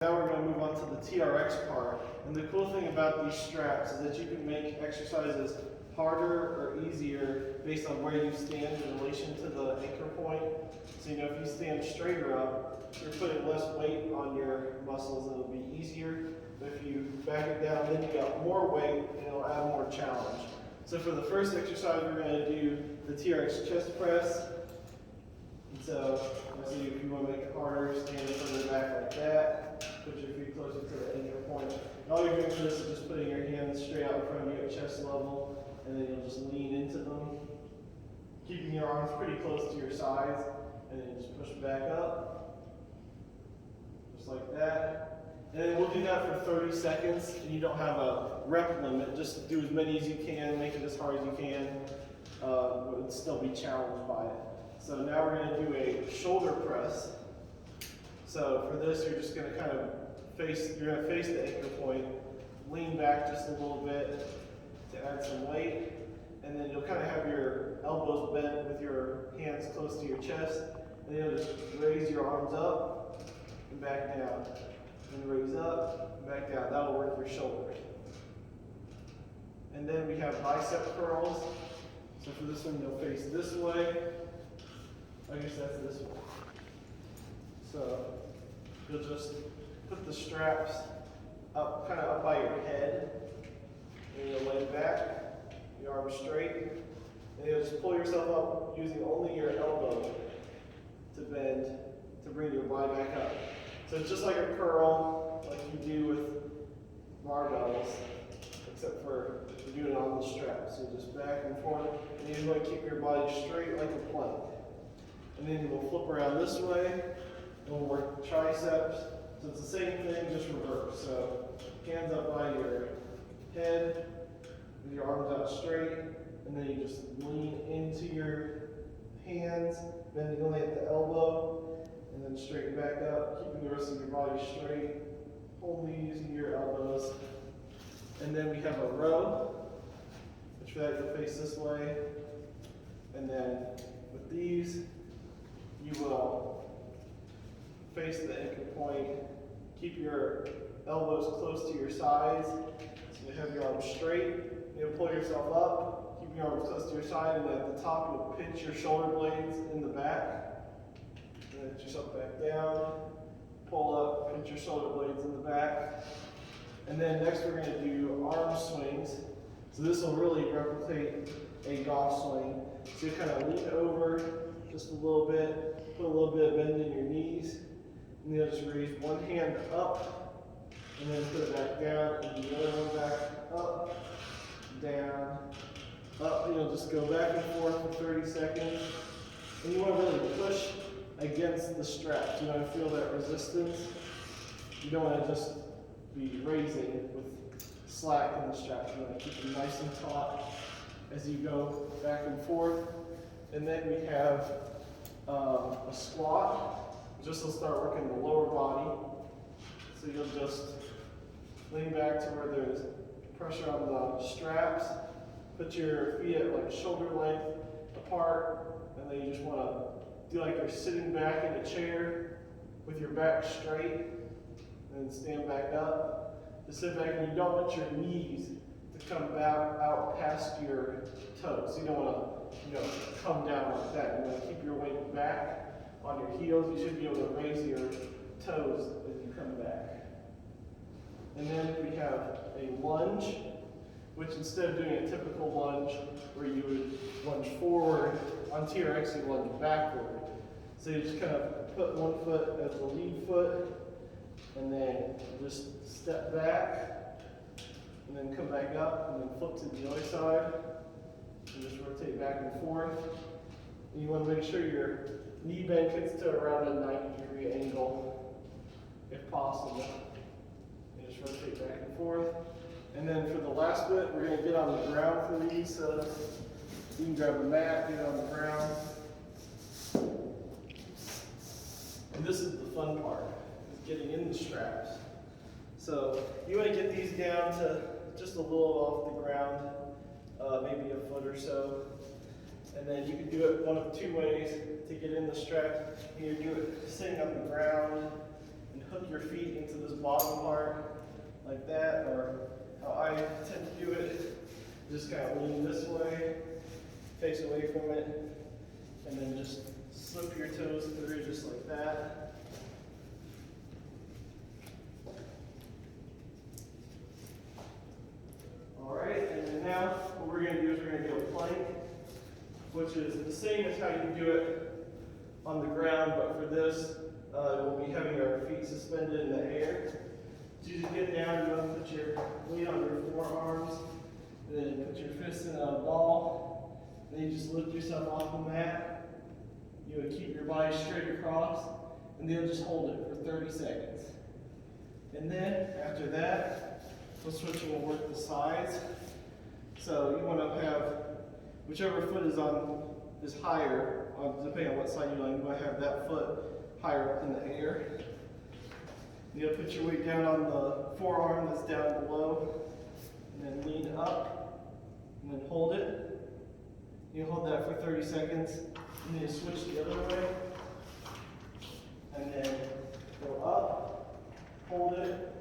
Now we're going to move on to the TRX part. And the cool thing about these straps is that you can make exercises harder or easier based on where you stand in relation to the anchor point. So if you stand straighter up, you're putting less weight on your muscles and it'll be easier. But if you back it down, then you got more weight and it'll add more challenge. So for the first exercise, we're going to do the TRX chest press. And so obviously if you want to make it harder, stand up on the back like that. Put your feet closer to the anchor point. And all you're doing for this is just putting your hands straight out in front of you at chest level, and then you'll just lean into them, keeping your arms pretty close to your sides, and then just push back up, just like that. And then we'll do that for 30 seconds, and you don't have a rep limit. Just do as many as you can, make it as hard as you can, but still be challenged by it. So now we're going to do a shoulder press. So for this, you're just going to kind of face the anchor point, lean back just a little bit to add some weight, and then you'll kind of have your elbows bent with your hands close to your chest, and then you'll just raise your arms up and back down, and raise up and back down. That'll work your shoulders. And then we have bicep curls. So for this one, you'll face this way. I guess that's this way. So you'll just put the straps up, kind of up by your head, and you'll lay back, your arms straight, and you'll just pull yourself up using only your elbow to bend, to bring your body back up. So it's just like a curl, like you do with barbells, except for you're doing it on the straps. So just back and forth, and you're going to keep your body straight like a plank. And then we'll flip around this way, and we'll work triceps. So it's the same thing, just reverse. So hands up by your head, with your arms out straight, and then you just lean into your hands, bending only at the elbow, and then straighten back up, keeping the rest of your body straight, only using your elbows. And then we have a row, which for that you'll face this way. And then with these, you will face the anchor point, keep your elbows close to your sides, so you have your arms straight. You'll pull yourself up, keep your arms close to your side, and then at the top you'll pinch your shoulder blades in the back. And then yourself back down, pull up, pinch your shoulder blades in the back. And then next we're going to do arm swings. So this will really replicate a golf swing. So you kind of lean over just a little bit, put a little bit of bend in your knees, and then just raise one hand up, and then put it back down, and the other one back up, down, up. And you'll just go back and forth for 30 seconds. And you want to really push against the straps. You want to feel that resistance. You don't want to just be raising with slack in the straps. You want to keep them nice and taut as you go back and forth. And then we have a squat. Just will start working the lower body. So you'll just lean back to where there's pressure on the straps. Put your feet at like shoulder length apart, and then you just want to do like you're sitting back in a chair with your back straight, and then stand back up. Just sit back, and you don't want your knees to come back out past your toes. You don't want to, come down like that. You want to keep your weight back on your heels. You should be able to raise your toes as you come back. And then we have a lunge, which instead of doing a typical lunge where you would lunge forward, on TRX you lunge backward. So you just kind of put one foot as the lead foot, and then just step back, and then come back up, and then flip to the other side, and just rotate back and forth. And you want to make sure your knee bend gets to around a 90-degree angle, if possible. And just rotate back and forth. And then for the last bit, we're going to get on the ground for these. So you can grab a mat, get on the ground. And this is the fun part, is getting in the straps. So you want to get these down to just a little off the ground, maybe a foot or so. And then you can do it one of two ways to get in the strap. You either do it sitting on the ground, and hook your feet into this bottom part like that, or how I tend to do it, just kind of lean this way, face away from it, and then just slip your toes through just like that. Alright, and then now what we're going to do is we're going to do a plank, which is the same as how you do it on the ground, but for this, we'll be having our feet suspended in the air. So you just get down, you want to put your weight on your forearms, and then put your fists in a ball, and then you just lift yourself off the mat. You would keep your body straight across, and then you'll just hold it for 30 seconds. And then, after that, we'll switch and we'll work the sides. So you want to have, whichever foot is higher, depending on what side you're on, you want to have that foot higher up in the air. You'll put your weight down on the forearm that's down below, and then lean up, and then hold it. You hold that for 30 seconds, and then you switch the other way, and then go up, hold it,